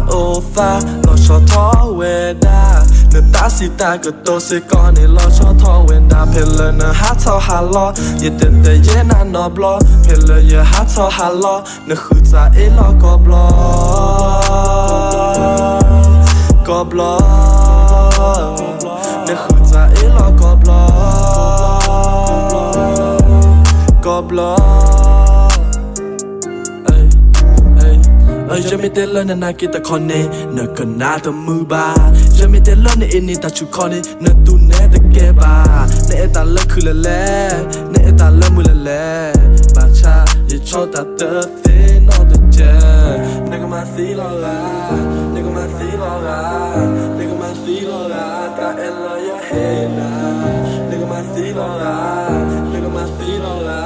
โอฟาเราชอบทอเวดาเนื้อตาสีตาก็โตเสก่อนนี่เราชอบทอเวนดาเพลเนื้อฮัททอฮัลโลยิ่งแต่เย็นนอบล้อเพลเยฮัททอฮัลโลเนื้อคือจะเอลก็บล้อบล้อเนื้อคือจะเอลก็บล้อบล้อจะไม่ได้เล่นนาคิดแต่คนนี้เนื้อก็น่าจะมือบาจะไม่ได้เล่นในอินนี่แต่ชุดคนนี้เนื้อตูเนื้อแต่เก็บบาเนื้อตาเลิกคือละแล่เนื้อตาเลิกมือละแล่บาชาอย่าชอบตาเติร์ดนอตเจอเนื้อก็มาสีลอลาเนื้อก็มาสีลอลาเนื้อก็มาสีลอลาตาเอลลอยเฮน่าเนื้อก็มาสีลอลาเนื้อก็มาสีลอลา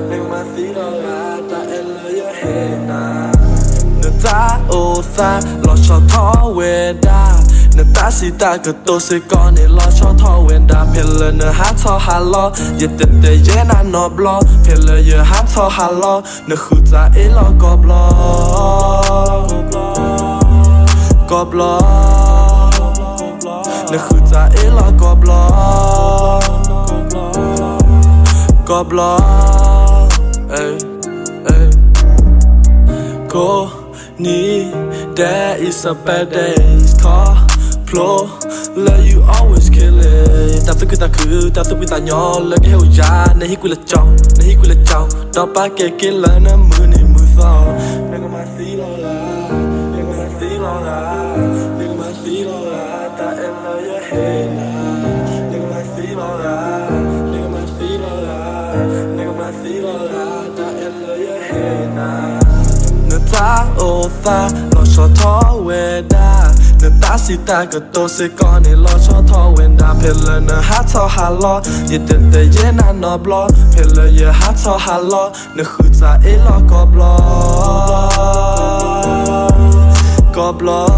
เนื้อก็มาสีลอลาตาเอลลอยเฮน่าตาโอซาเราชอบทอเวดาเนื้อตาสีตาก็โตเสก่อนนี่เราชอบทอเวนดาเพลเนื้อฮัททอฮัลโลยิ่งแต่เย็นนอบล้อเพลเยฮัททอฮัลโลเนื้อคือจะเอลก็บล้อเนื้อคือจะเอลก็บล้อgo need that is a bad days call flow let you always kill it ตาตึกตาคือตาตึกตาย้อนแล้วก็เหี่ยวยาในฮิกุละจองในฮิกุละจองดอกปาเกะกินแล้วน้ำมือในมือสองเด็กมาสีลอลาเด็กมาสีลอลาเด็กมาสีลอลาตาเอ็มเลยเฮน่าเด็กมาสีลอลาเด็กมาสีลอลาเด็กมาสีลอลาตาเอ็มเลยเฮน่าตาโอฟาเราชอบทอเวดาเนื้อตาสีตาก็โตเสก่อนนี่เราชอบทอเวนดาเพลเนื้อฮัททอฮัลโลยิ่งแต่เย็นนอบล้อเพลเยฮัททอฮัลโลเนื้อคือจะเอลก็บล้อ